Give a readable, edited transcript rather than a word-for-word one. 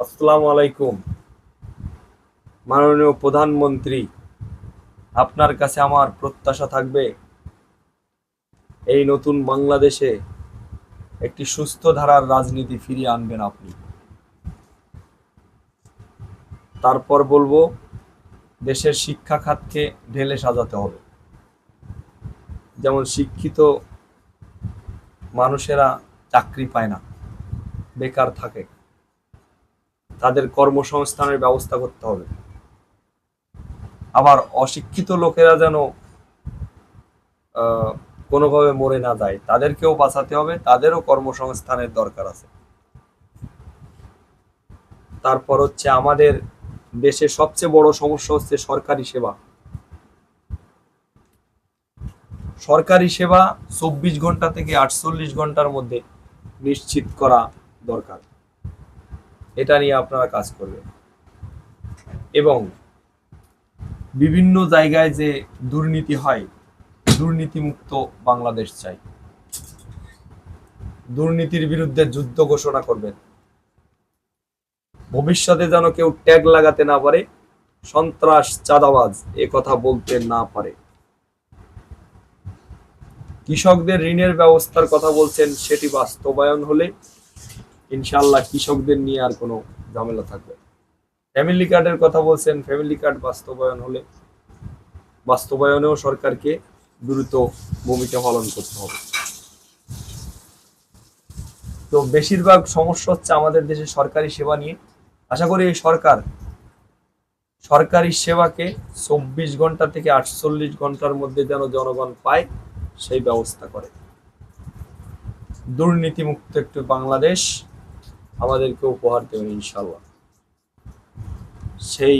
আসসালামু আলাইকুম। মাননীয় প্রধানমন্ত্রী, আপনার কাছে আমার প্রত্যাশা থাকবে এই নতুন বাংলাদেশে একটি সুস্থ ধারার রাজনীতি ফিরিয়ে আনবেন আপনি। তারপর বলবো, দেশের শিক্ষা খাতকে ঢেলে সাজাতে হবে। যেমন শিক্ষিত মানুষেরা চাকরি পায় না, বেকার থাকে, তাদের কর্মসংস্থানের ব্যবস্থা করতে হবে। আবার অশিক্ষিত লোকেরা যেন আহ, কোনোভাবে মরে না যায়, তাদেরকেও বাঁচাতে হবে, তাদেরও কর্মসংস্থানের দরকার আছে। তারপর হচ্ছে আমাদের দেশে সবচেয়ে বড় সমস্যা হচ্ছে সরকারি সেবা। সরকারি সেবা 24 ঘন্টা থেকে 48 ঘন্টার মধ্যে নিশ্চিত করা দরকার। এটা নিয়ে আপনারা কাজ করবেন। এবং বিভিন্ন জায়গায় যে দুর্নীতি হয়, দুর্নীতিমুক্ত বাংলাদেশ চাই। দুর্নীতির বিরুদ্ধে যুদ্ধ ঘোষণা করবেন। ভবিষ্যতে যেন কেউ ট্যাগ লাগাতে না পারে, সন্ত্রাস, চাঁদাবাজ এ কথা বলতে না পারে। কৃষকদের ঋণের ব্যবস্থার কথা বলছেন, সেটি বাস্তবায়ন হলে ইনশাআল্লাহ কৃষকদের নিয়ে আর কোনো ঝামেলা থাকবে না। ফ্যামিলি কার্ডের কথা বলছেন, ফ্যামিলি কার্ড বাস্তবায়ন হলে বাস্তবায়নেও সরকারকে দ্রুত ভূমিকা পালন করতে হবে। তো বেশিরভাগ সমস্যা হচ্ছে আমাদের দেশে সরকারি সেবা নিয়ে। আশা করি এই সরকার সরকারি সেবাকে 24 ঘন্টা থেকে 48 ঘন্টার মধ্যে যেন জনগণ পায়, সেই ব্যবস্থা করে। দুর্নীতিমুক্ত একটি বাংলাদেশ আমাদেরকে উপহার দেবেন ইনশাল্লাহ। সেই